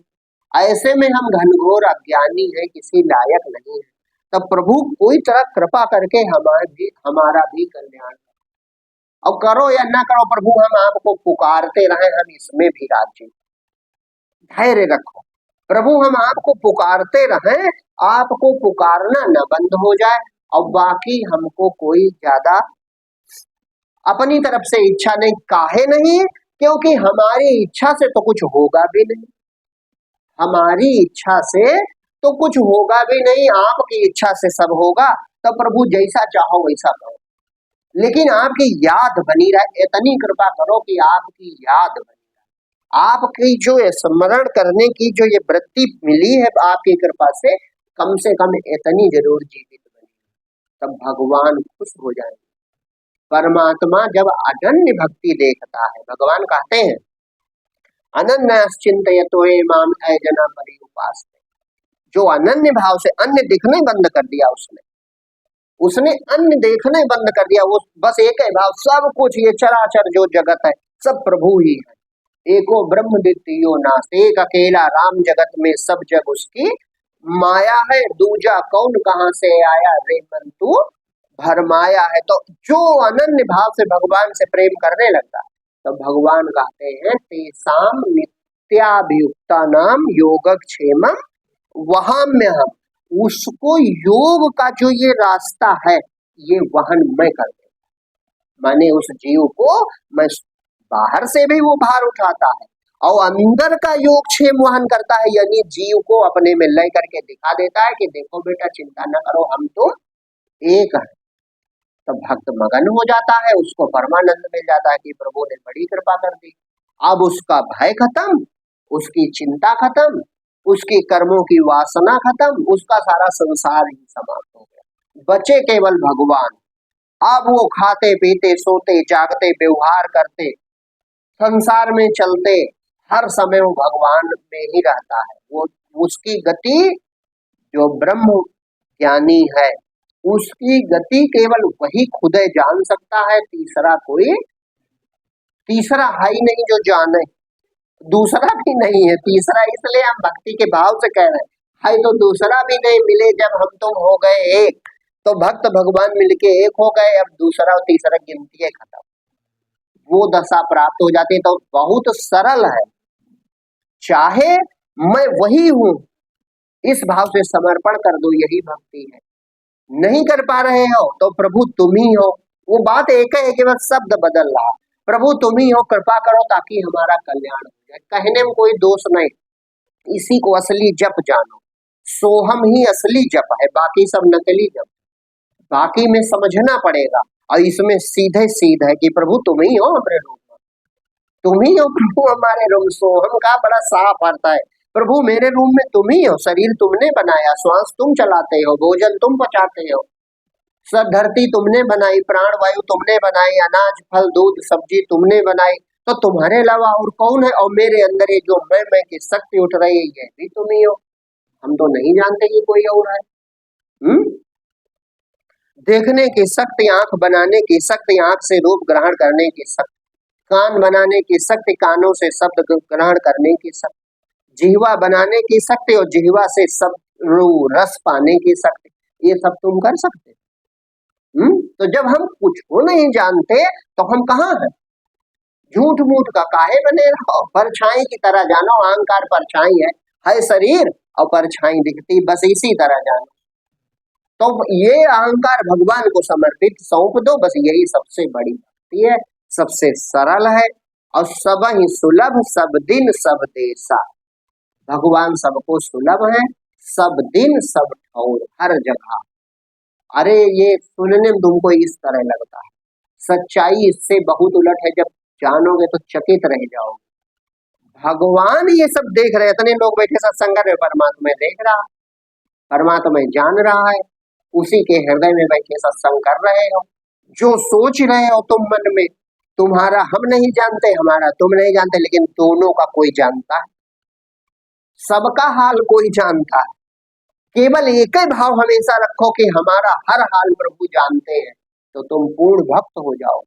ऐसे में हम घनघोर अज्ञानी है, किसी लायक नहीं है। तब प्रभु कोई तरह कृपा करके हमारा भी कल्याण करो, और करो या ना करो प्रभु हम आपको पुकारते रहे, हम इसमें भी राजी। धैर्य रखो प्रभु, हम आपको पुकारते रहे, आपको पुकारना न बंद हो जाए और बाकी हमको कोई ज्यादा अपनी तरफ से इच्छा नहीं। काहे नहीं? क्योंकि हमारी इच्छा से तो कुछ होगा भी नहीं, हमारी इच्छा से तो कुछ होगा भी नहीं, आपकी इच्छा से सब होगा। तो प्रभु जैसा चाहो वैसा करो, लेकिन आपकी याद बनी रहे। इतनी कृपा करो कि आपकी याद बनी रहे, आपकी जो ये स्मरण करने की जो ये वृत्ति मिली है आपकी कृपा से कम इतनी जरूर जीवित बनी, तब भगवान खुश हो जाएंगे। परमात्मा जब अनन्य भक्ति देखता है, भगवान कहते हैं अनन्यश्चिन्तयतो ये माम ऐ जना पर्युपास्ते, जो अनन्य भाव से अन्य दिखने बंद कर दिया, उसने अन्य देखने बंद कर दिया, वो बस एक ही भाव, सब कुछ ये चराचर जो जगत है सब प्रभु ही है। एको ब्रह्म द्वितीयो नास्ति, एक अकेला राम जगत में सब जग उसकी माया है, दूजा कौन कहाँ से आया रे मन तू भरमाया है। तो जो अनन्य भाव से भगवान से प्रेम करने लगता है, तो भगवान कहते हैं तेसाम नित्याभियुक्ता नाम योगक्षेमम वहाम्यहम्, उसको योग का जो ये रास्ता है ये वहन मैं कर दे, माने उस जीव को मैं, बाहर से भी वो भार उठाता है और अंदर का योगक्षेम वहन करता है, यानी जीव को अपने में लय करके दिखा देता है कि देखो बेटा चिंता न करो, हम तो एक है। तो भक्त मगन हो जाता है, उसको परमानंद मिल जाता है कि प्रभु ने बड़ी कृपा कर दी। अब उसका भय खत्म, उसकी चिंता खत्म, उसकी कर्मों की वासना खत्म, उसका सारा संसार ही समाप्त हो गया, बचे केवल भगवान। अब वो खाते पीते सोते जागते व्यवहार करते संसार में चलते हर समय वो भगवान में ही रहता है। वो उसकी गति जो ब्रह्म ज्ञानी है उसकी गति केवल वही खुद जान सकता है, तीसरा है ही नहीं जो जाने, दूसरा भी नहीं है तीसरा। इसलिए हम भक्ति के भाव से कह रहे हैं, है तो दूसरा भी नहीं मिले, जब हम तुम हो गए एक, तो भक्त भगवान मिलके एक हो गए, अब दूसरा और तीसरा गिनती है खत्म, वो दशा प्राप्त हो जाती है। तो बहुत सरल है, चाहे मैं वही हूं, इस भाव से समर्पण कर दो, यही भक्ति है। नहीं कर पा रहे हो तो प्रभु तुम ही हो, वो बात एक है कि बस शब्द बदल रहा, प्रभु तुम ही हो, कृपा करो ताकि हमारा कल्याण हो जाए। कहने में कोई दोष नहीं, इसी को असली जप जानो, सोहम ही असली जप है, बाकी सब नकली जप, बाकी में समझना पड़ेगा। और इसमें सीधे सीधे कि प्रभु तुम ही हो हमारे रूप में, तुम ही हो प्रभु हमारे रूप। सोहम का बड़ा साफ अर्थ है, प्रभु मेरे रूम में तुम ही हो, शरीर तुमने बनाया, श्वास तुम चलाते हो, भोजन तुम पचाते हो, सब धरती तुमने बनाई, प्राण वायु तुमने बनाई, अनाज फल दूध सब्जी तुमने बनाई, तो तुम्हारे अलावा और कौन है? और मेरे अंदर ये जो मैं की शक्ति उठ रही है ये भी तुम ही हो, हम तो नहीं जानते कि कोई और है। देखने की शक्ति, आंख बनाने की शक्ति, आंख से रूप ग्रहण करने की शक्ति, कान बनाने की शक्ति, कानों से शब्द ग्रहण करने की शक्ति, जिह्वा बनाने की शक्ति और जिह्वा से सब रस पाने की शक्ति, ये सब तुम कर सकते। तो जब हम कुछ को नहीं जानते तो हम कहाँ हैं? झूठ मूठ का काहे बने रहो, परछाई की तरह जानो, अहंकार परछाई है शरीर और परछाई दिखती, बस इसी तरह जानो। तो ये अहंकार भगवान को समर्पित सौंप दो, बस यही सबसे बड़ी भक्ति है, सबसे सरल है और सब ही सुलभ, सब दिन सब देशा। भगवान सबको सुलभ है, सब दिन सब ठौर, हर जगह। अरे ये सुनने में तुमको इस तरह लगता है, सच्चाई इससे बहुत उलट है, जब जानोगे तो चकित रह जाओगे। भगवान ये सब देख रहे, इतने लोग बैठे सत्संग में, परमात्मा देख रहा, परमात्मा जान रहा है, उसी के हृदय में बैठे सत्संग कर रहे हो। जो सोच रहे हो तुम मन में, तुम्हारा हम नहीं जानते, हमारा तुम नहीं जानते, लेकिन दोनों का कोई जानता है, सबका हाल कोई जानता है। केवल एक ही भाव हमेशा रखो कि हमारा हर हाल प्रभु जानते हैं, तो तुम पूर्ण भक्त हो जाओ,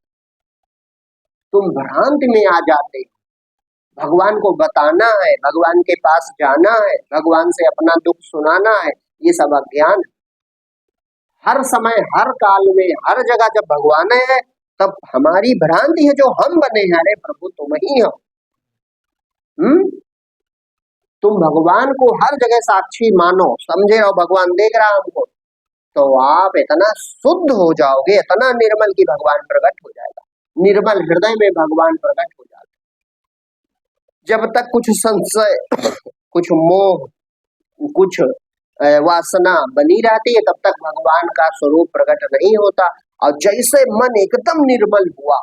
तुम भ्रांति में आ जाते हो। भगवान को बताना है, भगवान के पास जाना है, भगवान से अपना दुख सुनाना है, ये सब अज्ञान। हर समय हर काल में हर जगह जब भगवान है तब हमारी भ्रांति है जो हम बने हैं। अरे प्रभु तुम ही हो, तुम भगवान को हर जगह साक्षी मानो, समझे हो भगवान देख रहा हमको, तो आप इतना शुद्ध हो जाओगे, इतना निर्मल की भगवान प्रकट हो जाएगा, निर्मल हृदय में भगवान प्रकट हो जाएगा। जब तक कुछ संशय, कुछ मोह, कुछ वासना बनी रहती है, तब तक भगवान का स्वरूप प्रकट नहीं होता। और जैसे मन एकदम निर्मल हुआ,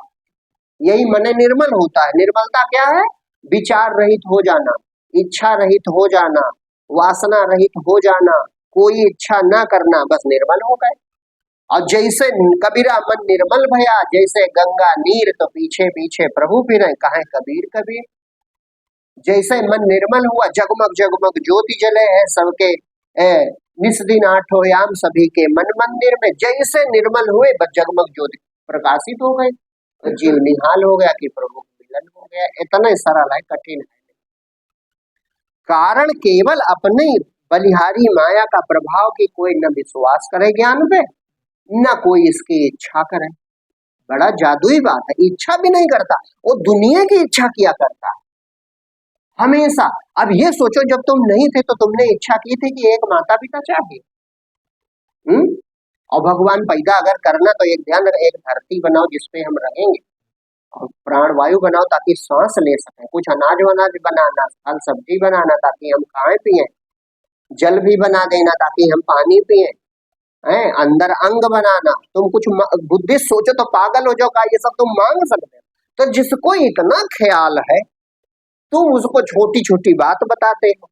यही मन निर्मल होता है। निर्मलता क्या है? विचार रहित हो जाना, इच्छा रहित हो जाना, वासना रहित हो जाना, कोई इच्छा ना करना, बस निर्मल हो गए। और जैसे कबीरा मन निर्मल भया, जैसे गंगा नीर तो पीछे पीछे प्रभु फिरे, कहे कबीर कबीर। जैसे मन निर्मल हुआ, जगमग जगमग ज्योति जले है सबके निस दिन आठों याम सभी के मन मंदिर में। जैसे निर्मल हुए बस जगमग ज्योति प्रकाशित हो गए, तो जीव निहाल हो गया कि प्रभु मिलन हो गया। इतना सरल है, कठिन है। कारण केवल अपने बलिहारी माया का प्रभाव की कोई न विश्वास करे ज्ञान पे, न कोई इसकी इच्छा करे। बड़ा जादुई बात है, इच्छा भी नहीं करता, वो दुनिया की इच्छा किया करता है हमेशा। अब ये सोचो, जब तुम नहीं थे तो तुमने इच्छा की थी कि एक माता पिता चाहिए। और भगवान पैदा अगर करना तो एक ध्यान रखो, एक धरती बनाओ जिसपे हम रहेंगे, और प्राण वायु बनाओ ताकि सांस ले सकें, कुछ अनाज वनाज बनाना, फल सब्जी बनाना ताकि हम खाएं पिए, जल भी बना देना ताकि हम पानी पिए, अंदर अंग बनाना। तुम कुछ बुद्धि सोचो तो पागल हो जाओ, का ये सब तुम मांग सकते हो? तो जिसको इतना ख्याल है, तुम उसको छोटी छोटी बात बताते हो।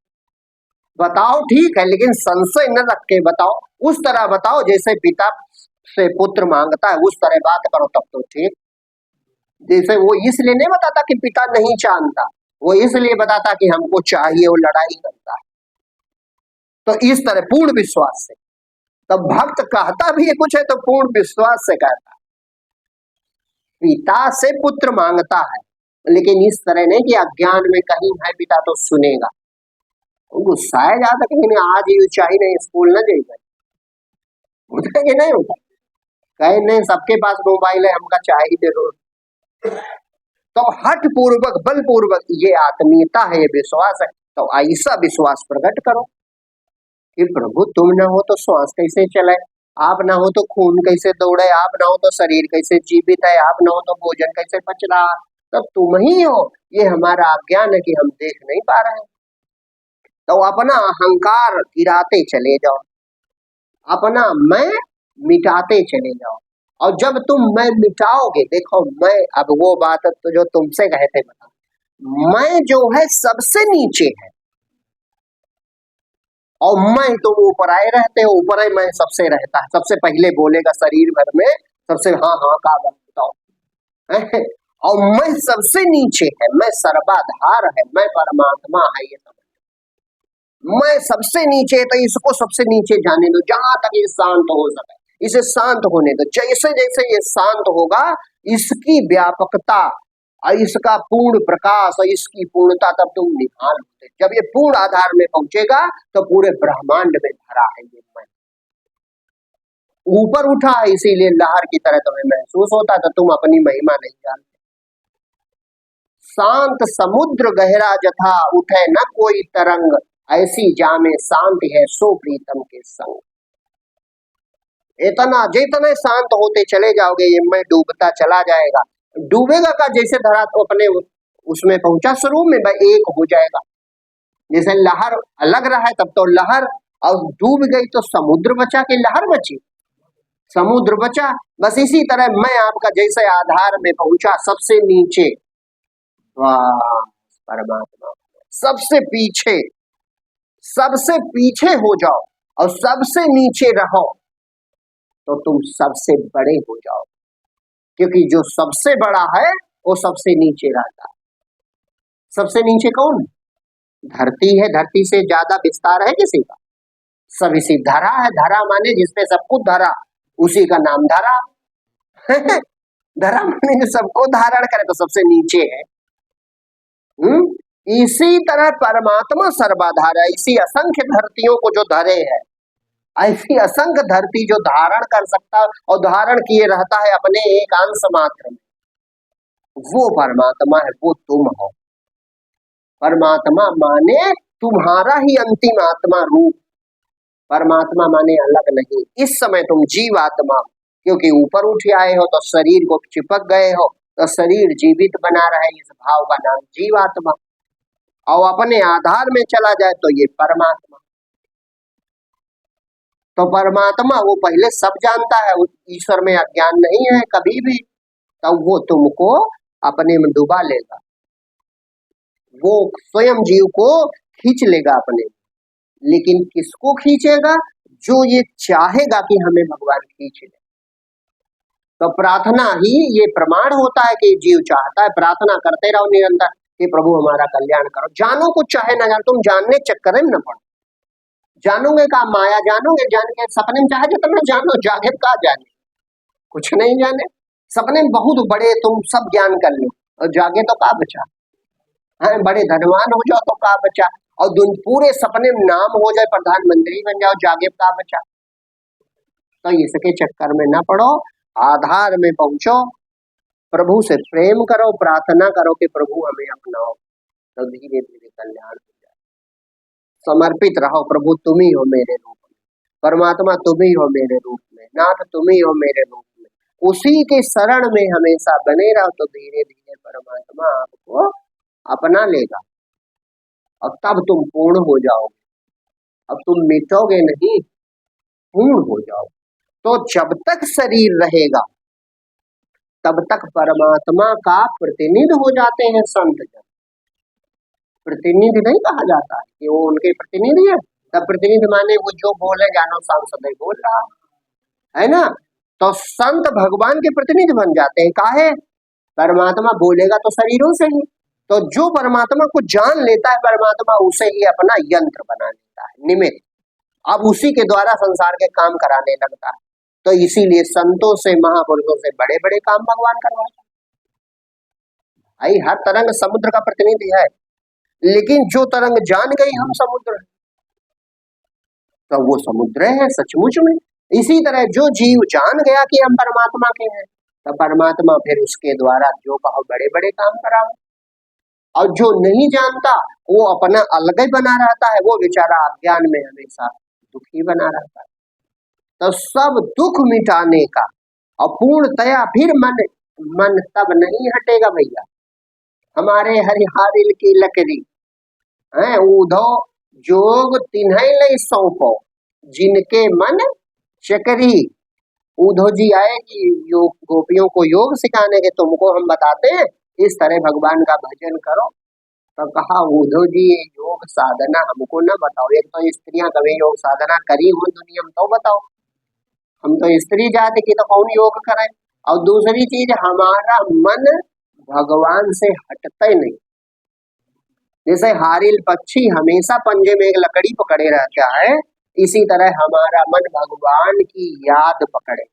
बताओ ठीक है, लेकिन संशय न रख के बताओ, उस तरह बताओ जैसे पिता से पुत्र मांगता है, उस तरह बात करो, तब तो ठीक। जैसे वो इसलिए नहीं बताता कि पिता नहीं जानता, वो इसलिए बताता कि हमको चाहिए, वो लड़ाई करता है। तो इस तरह पूर्ण विश्वास से, तब भक्त कहता भी है कुछ है तो पूर्ण विश्वास से कहता है। पिता से पुत्र मांगता है, लेकिन इस तरह नहीं कि अज्ञान में कहीं है पिता तो सुनेगा, गुस्साया जाता कि आज ये चाहिए नहीं, स्कूल न जाएगा, होता कि नहीं होता? कहे नहीं, सबके पास मोबाइल है, हमका चाहिए जरूर। तो हठ पूर्वक बल पूर्वक ये आत्मीयता है, ये विश्वास है। तो ऐसा विश्वास प्रकट करो कि प्रभु तुम न हो तो श्वास कैसे चले, आप ना हो तो खून कैसे दौड़े, आप ना हो तो शरीर कैसे जीवित है, आप ना हो तो भोजन कैसे पच रहा, तो तुम ही हो। ये हमारा अज्ञान है कि हम देख नहीं पा रहे हैं। तो अपना अहंकार गिराते चले जाओ, अपना मैं मिटाते चले जाओ। और जब तुम मैं मिटाओगे, देखो मैं, अब वो बात तो जो तुमसे कहे थे, बता, मैं जो है सबसे नीचे है, और मैं तुम ऊपर आए रहते हो, ऊपर आए मैं सबसे रहता है, सबसे पहले बोलेगा शरीर भर में, सबसे हाँ हाँ का बताओ। और मैं सबसे नीचे है, मैं सर्वाधार है, मैं परमात्मा है, ये सब मैं सबसे नीचे है। तो इसको सबसे नीचे जाने दो, जहां तक ये शांत हो सके इसे शांत होने दो। जैसे जैसे ये शांत होगा, इसकी व्यापकता और इसका पूर्ण प्रकाश और इसकी पूर्णता तब तुम निहाल होते। जब ये पूर्ण आधार में पहुंचेगा तो पूरे ब्रह्मांड में भरा है ये मैं। ऊपर उठा है इसीलिए लहर की तरह तुम्हें महसूस होता, तो तुम अपनी महिमा नहीं जानते। शांत समुद्र गहरा जथा उठे न कोई तरंग, ऐसी जामे शांति है सो प्रीतम के संग। इतना जितने शांत होते चले जाओगे, ये मैं डूबता चला जाएगा। डूबेगा का जैसे धरा तो अपने उसमें पहुंचा स्वरूप में भाई एक हो जाएगा। जैसे लहर अलग रहा है तब तो लहर, और डूब गई तो समुद्र बचा कि लहर बची, समुद्र बचा। बस इसी तरह मैं आपका जैसे आधार में पहुंचा सबसे नीचे, वाह परमात्मा सबसे पीछे हो जाओ और सबसे नीचे रहो, तो तुम सबसे बड़े हो जाओ। क्योंकि जो सबसे बड़ा है वो सबसे नीचे रहता है। सबसे नीचे कौन? धरती है, धरती से ज्यादा विस्तार है किसी का? सब इसी धरा है। धरा माने जिसपे सब कुछ धरा, उसी का नाम धरा। धरा माने सबको धारण करे, तो सबसे नीचे है। इसी तरह परमात्मा सर्वाधार है। इसी असंख्य धरतियों को जो धरे है, ऐसी असंख्य धरती जो धारण कर सकता और धारण किए रहता है अपने एक अंश मात्र में, वो परमात्मा है, वो तुम हो। परमात्मा माने तुम्हारा ही अंतिम आत्मा रूप, परमात्मा माने अलग नहीं। इस समय तुम जीव आत्मा, क्योंकि ऊपर उठ आए हो तो शरीर को चिपक गए हो, तो शरीर जीवित बना रहे, इस भाव का नाम जीवात्मा। और अपने आधार में चला जाए तो ये परमात्मा। तो परमात्मा वो पहले सब जानता है, ईश्वर में अज्ञान नहीं है कभी भी, तब वो तुमको अपने में डुबा लेगा, वो स्वयं जीव को खींच लेगा अपने में। लेकिन किसको खींचेगा? जो ये चाहेगा कि हमें भगवान खींच ले। तो प्रार्थना ही ये प्रमाण होता है कि जीव चाहता है। प्रार्थना करते रहो निरंतर कि प्रभु हमारा कल्याण करो, जानो कुछ चाहे ना जानो, तुम जानने चक्कर में न पड़ो। जानोगे का माया जानोगे, जान के सपने में चाहे जितना जानो, जागे का जाने, कुछ नहीं जाने। सपने में बहुत बड़े तुम सब ज्ञान कर लो और जागे तो का बचा है, बड़े धनवान हो जाओ तो का बचा, और पूरे सपने में नाम हो जाए प्रधानमंत्री बन जाओ, जागे का बचा। तो इसके चक्कर में ना पड़ो, आधार में पहुंचो, प्रभु से प्रेम करो, प्रार्थना करो कि प्रभु हमें अपनाओ, तो धीरे धीरे कल्याण हो जाए। समर्पित रहो, प्रभु तुम ही हो मेरे रूप में, परमात्मा तुम ही हो मेरे रूप में, नाथ तुम ही हो मेरे रूप में, उसी के शरण में हमेशा बने रहो, तो धीरे धीरे परमात्मा आपको अपना लेगा और तब तुम पूर्ण हो जाओगे। अब तुम मिटोगे नहीं, पूर्ण हो जाओगे। तो जब तक शरीर रहेगा तब तक परमात्मा का प्रतिनिधि हो जाते हैं संत जन। प्रतिनिधि नहीं कहा जाता है कि वो उनके प्रतिनिधि है, तब प्रतिनिधि माने वो जो बोले जानो सांसद बोल रहा है ना। तो संत भगवान के प्रतिनिधि बन जाते हैं। काहे? परमात्मा बोलेगा तो शरीरों से ही, तो जो परमात्मा को जान लेता है परमात्मा उसे ही अपना यंत्र बना लेता है, निमित्त। अब उसी के द्वारा संसार के काम कराने लगता है। तो इसीलिए संतों से महापुरुषों से बड़े बड़े काम भगवान करवाते हैं। भाई हर तरंग समुद्र का प्रतिनिधि है, लेकिन जो तरंग जान गई हम समुद्र, तो वो समुद्र है सचमुच में। इसी तरह जो जीव जान गया कि हम परमात्मा के हैं, तो परमात्मा फिर उसके द्वारा जो कहो बड़े बड़े काम कराओ। और जो नहीं जानता वो अपना अलग ही बना रहता है, वो बेचारा अज्ञान में हमेशा दुखी बना रहता है। तो सब दुख मिटाने का और पूर्णतया फिर मन तब नहीं हटेगा भैया। हमारे हरिहारिल की लकड़ी है, ऊधो जोग तिन्है लई सौंपो, जिनके मन चकरी। ऊधो जी आए कि योग गोपियों को योग सिखाने के, तुमको हम बताते हैं इस तरह भगवान का भजन करो। तो कहा ऊधो जी योग साधना हमको ना बताओ, एक तो स्त्रियां कभी योग साधना करी हो दुनिया में तो बताओ, हम तो स्त्री जाति की, तो कौन योग करे। और दूसरी चीज हमारा मन भगवान से हटता ही नहीं। जैसे हारिल पक्षी हमेशा पंजे में एक लकड़ी पकड़े रहता है, इसी तरह हमारा मन भगवान की याद पकड़े,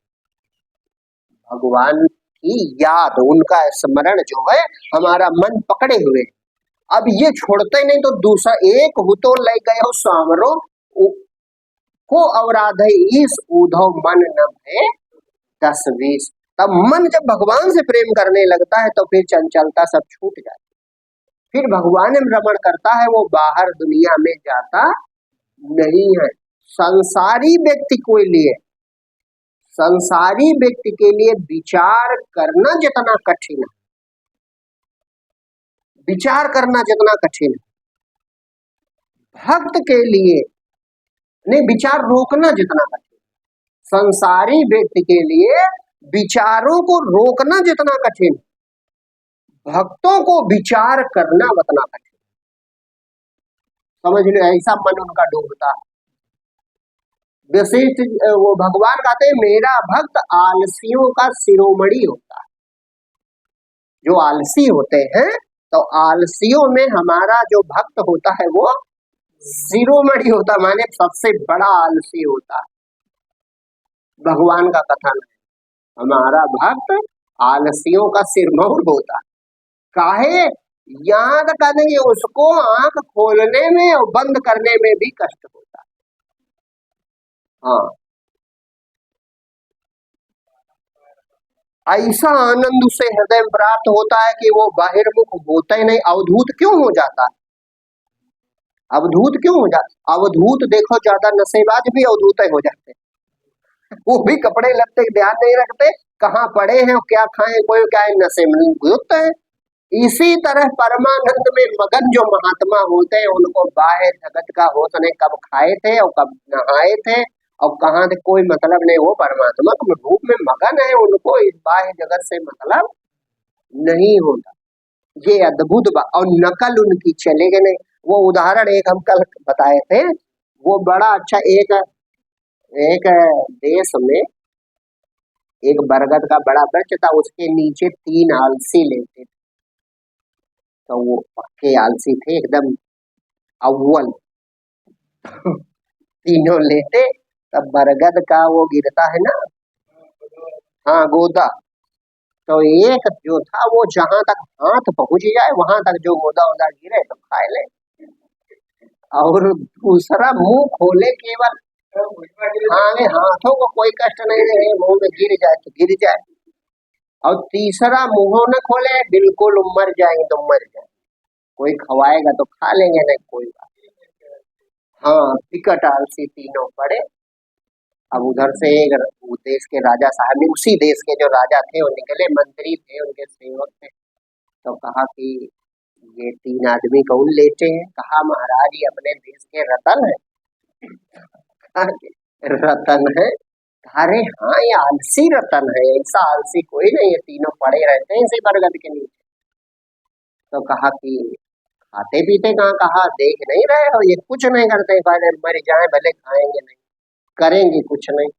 भगवान की याद, उनका स्मरण जो है हमारा मन पकड़े हुए। अब ये छोड़ते नहीं, तो दूसरा एक हो तो ले गए हो सामरो को अवराधे इस ऊधो मन न भय 10-20। तब मन जब भगवान से प्रेम करने लगता है तो फिर चंचलता सब छूट जाती, फिर भगवान में रमण करता है, वो बाहर दुनिया में जाता नहीं है। संसारी व्यक्ति के लिए, संसारी व्यक्ति के लिए विचार करना जितना कठिन है, विचार करना जितना कठिन है, भक्त के लिए नहीं विचार रोकना जितना कठिन, संसारी व्यक्ति के लिए विचारों को रोकना जितना कठिन, भक्तों को विचार करना उतना कठिन। समझ लो, ऐसा मन उनका डूबता है। विशिष्ट वो भगवान कहते हैं मेरा भक्त आलसियों का शिरोमणि होता है। जो आलसी होते हैं, तो आलसियों में हमारा जो भक्त होता है वो शिरोमणि होता, माने सबसे बड़ा आलसी होता है। भगवान का कथन है हमारा भक्त आलसियों का सिरमौर होता है। काहे? याद करेंगे उसको आंख खोलने में और बंद करने में भी कष्ट होता है। हाँ, ऐसा आनंद उसे हृदय में प्राप्त होता है कि वो बाहिर्मुख होता ही नहीं, अवधूत क्यों हो जाता है? अवधूत क्यों हो जाता? अवधूत देखो ज्यादा नशेबाज भी अवधूत हो जाते हैं, वो भी कपड़े लत्ते ध्यान नहीं रखते, कहाँ पड़े हैं क्या खाएं, कोई क्या है, नशे में गुप्त है। इसी तरह परमानंद में मगन जो महात्मा होते हैं उनको बाह्य जगत का होश नहीं, कब खाए थे और कब नहाए थे और कहाँ से कोई मतलब नहीं, वो परमात्मा के रूप में मगन है, उनको इस बाह्य जगत से मतलब नहीं होता। ये अद्भुत और नकल उनकी चलेगी नहीं। वो उदाहरण एक हम कल बताए थे, वो बड़ा अच्छा। एक एक देश में एक बरगद का बड़ा वृक्ष था, उसके नीचे 3 आलसी लेटे थे। तो वो पक्के आलसी थे एकदम अव्वल। तीनों लेटे, तब बरगद का वो गिरता है ना, हाँ गोदा, तो एक जो था वो जहां तक हाथ पहुंच जाए वहां तक जो गोदा वोदा गिरे तो खा ले, और दूसरा मुंह खोले केवल, हाँ हाथों को कोई कष्ट नहीं दे, मुंह में गिर जाए तो गिर जाए, और तीसरा मुंह न खोले, बिल्कुल मर जाएंगे तो मर जाए, कोई खवाएगा तो खा लेंगे, नहीं कोई बात। हाँ टिकट आलसी तीनों पड़े। अब उधर से एक देश के राजा साहब ने, उसी देश के जो राजा थे वो निकले, मंत्री थे, उनके सेवक थे, तो कहा कि ये 3 आदमी कौन लेटे हैं? कहा महाराज ये अपने देश के रतन है। रतन है? अरे हाँ ये आलसी रतन है, ऐसा आलसी कोई नहीं है, तीनों पड़े रहते हैं इसी बरगद के नीचे। तो कहा कि खाते पीते कहाँ? कहा देख नहीं रहे हो ये कुछ नहीं करते, पहले मर जाए भले, खाएंगे नहीं, करेंगे कुछ नहीं।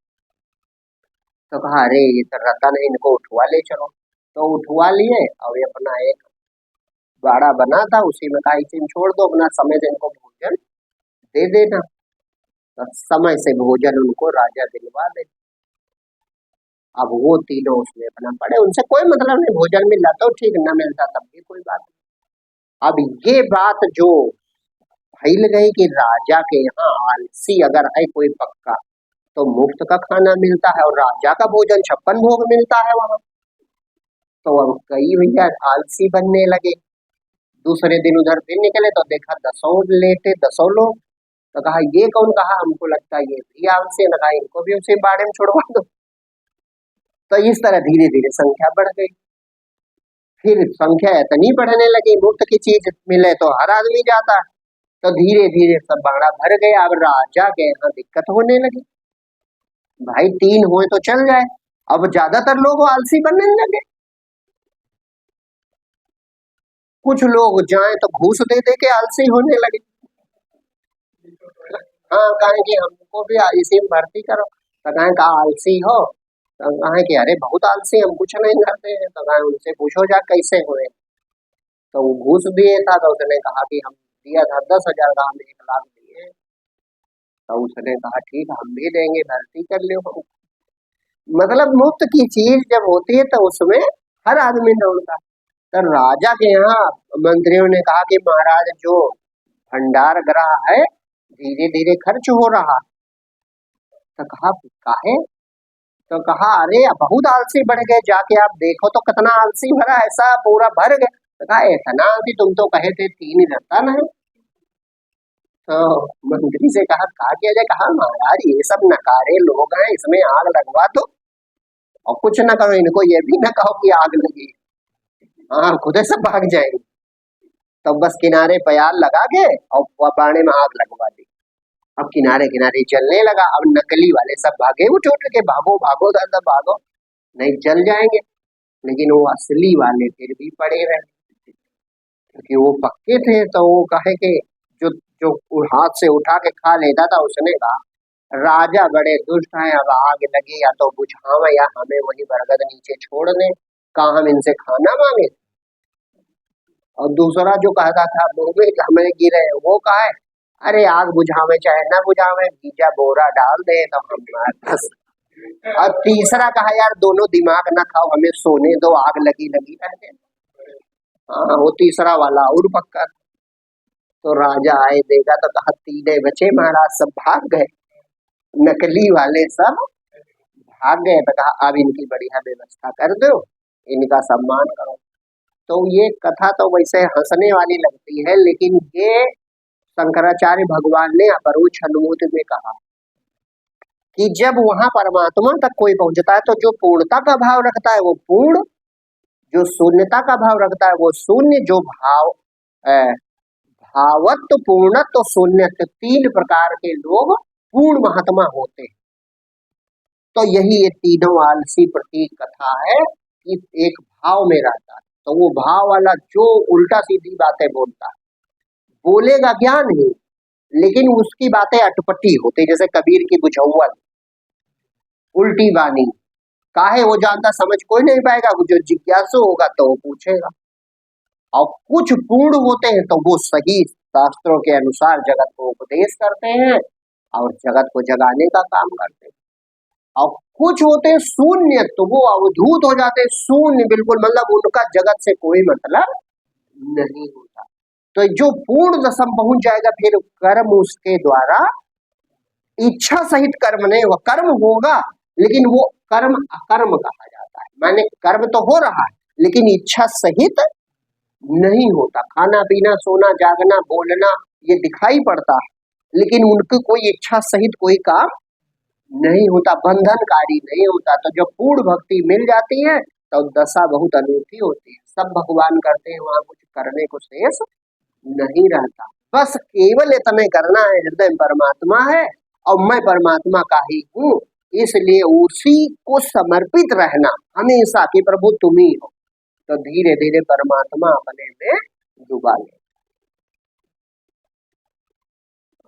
तो कहा अरे ये तो रतन है, इनको उठवा ले चलो। तो उठवा लिए और ये अपना एक बाड़ा बना था, उसी में कहा इसे छोड़ दो, अपना समय से इनको भोजन दे देना। तो समय से भोजन उनको राजा दिलवा दे। अब वो तीनों उसमें अपना पड़े, उनसे कोई मतलब नहीं, भोजन मिला तो ठीक, न मिलता तब भी कोई बात नहीं। अब ये बात जो फैल गई कि राजा के यहाँ आलसी अगर है कोई पक्का तो मुफ्त का खाना मिलता है, और राजा का भोजन 56 भोग मिलता है वहां। तो अब कई भैया आलसी बनने लगे। दूसरे दिन उधर दिन निकले तो देखा 10 लेटे, 10 लोग। तो कहा ये कौन? कहा हमको लगता है ये भी आलसी। लगा इनको भी उसी बाड़े में छुड़वा दो। तो इस तरह धीरे धीरे संख्या बढ़ गई। फिर संख्या इतनी बढ़ने लगी, मुफ्त की चीज मिले तो हर आदमी जाता है, तो धीरे धीरे सब बाड़ा भर गया। अब राजा के यहाँ दिक्कत होने लगी, भाई 3 हुए तो चल जाए, अब ज्यादातर लोग आलसी बनने लगे। कुछ लोग जाए तो घूस दे दे के आलसी होने लगे। हाँ कहें कि हमको भी इसी में भर्ती करो, तो कहें का आलसी हो? तो कहें कि अरे बहुत आलसी, हम कुछ नहीं करते हैं। तो कहें उनसे पूछो जा कैसे हुए। तो वो घूस दिए था, तो उसने कहा कि हम दिया था 10,000 का, हम 1 लाख दिए। तो उसने कहा ठीक हम भी देंगे, भर्ती कर लो हम। मतलब मुफ्त की चीज जब होती है तो उसमें हर आदमी दौड़ता। तो राजा के यहाँ मंत्रियों ने कहा कि महाराज जो भंडार गृह है धीरे धीरे खर्च हो रहा। तो कहा काहे? तो कहा अरे बहुत आलसी बढ़ गए, जाके आप देखो तो कितना आलसी भरा, ऐसा पूरा भर गया। तो कहा इतना आलसी? तुम तो कहे थे 3 रतन है। तो मंत्री से कहा किया जाए? कहा महाराज ये सब नकारे लोग हैं, इसमें आग लगवा दो और कुछ न करो, इनको ये भी न कहो कि आग लगी, हाँ खुद सब भाग जाएंगे। तो बस किनारे प्याल लगा के और बाड़े में आग लगवा दी। अब किनारे किनारे चलने लगा। अब नकली वाले सब भागे, उठ उठ के भागो भागो दादा भागो, नहीं जल जाएंगे। लेकिन वो असली वाले फिर भी पड़े रहे, क्योंकि वो पक्के थे। तो वो कहे कि जो जो हाथ से उठा के खा लेता था, उसने कहा राजा बड़े दुष्ट हैं, अब आग लगी या तो बुझावे या हमें वही बरगद नीचे छोड़ दे, कहा हम इनसे खाना मांगे। और दूसरा जो कहता था मुंह में हमें गिरे, वो कहा है अरे आग बुझावे चाहे ना बुझावे, बीजा बोरा डाल दे तो हम बस। और तीसरा कहा यार दोनों दिमाग ना खाओ, हमें सोने दो, आग लगी लगी रहते। हाँ वो तीसरा वाला और पक्का। तो राजा आए देखा तो कहा 3 बचे महाराज, सब भाग गए, नकली वाले सब भाग गए। तो कहा अब इनकी बढ़िया व्यवस्था कर दो, इनका सम्मान करो। तो ये कथा तो वैसे हंसने वाली लगती है, लेकिन ये शंकराचार्य भगवान ने अपरोक्ष अनुभूति में कहा कि जब वहां परमात्मा तक कोई पहुंचता है तो जो पूर्णता का भाव रखता है वो पूर्ण, जो शून्यता का भाव रखता है वो शून्य, जो भावत्व, पूर्णत्व, शून्यत्व, 3 प्रकार के लोग पूर्ण महात्मा होते हैं। तो यही ये तीनों आलसी प्रतीक कथा है कि एक भाव में रहता है। तो वो भाव वाला जो उल्टा सीधी बातें बोलता है, बोलेगा ज्ञान ही, लेकिन उसकी बातें अटपटी होती, जैसे कबीर की बुझौल, उल्टी वाणी, काहे वो जानता समझ कोई नहीं पाएगा, वो जो जिज्ञासु होगा तो वो पूछेगा। और कुछ पूर्ण होते हैं तो वो सही शास्त्रों के अनुसार जगत को उपदेश करते हैं और जगत को जगाने का काम करते हैं। और कुछ होते हैं शून्य, तो वो अवधूत हो जाते हैं, शून्य बिल्कुल, मतलब उनका जगत से कोई मतलब नहीं होता। तो जो पूर्ण दशम पहुंच जाएगा, फिर कर्म उसके द्वारा इच्छा सहित कर्म नहीं होगा, कर्म होगा लेकिन वो कर्म अकर्म कहा जाता है। माने कर्म तो हो रहा है लेकिन इच्छा सहित नहीं होता। खाना पीना सोना जागना बोलना ये दिखाई पड़ता है, लेकिन उनकी कोई इच्छा सहित कोई काम नहीं होता, बंधनकारी नहीं होता। तो जब पूर्ण भक्ति मिल जाती है तो दशा बहुत अनूठी होती है, सब भगवान करते हैं, वहां कुछ करने को शेष नहीं रहता। बस केवल इतने करना है, हृदय में परमात्मा है और मैं परमात्मा का ही हूँ, इसलिए उसी को समर्पित रहना हमेशा कि प्रभु तुम ही हो। तो धीरे धीरे परमात्मा अपने में डुबा ले।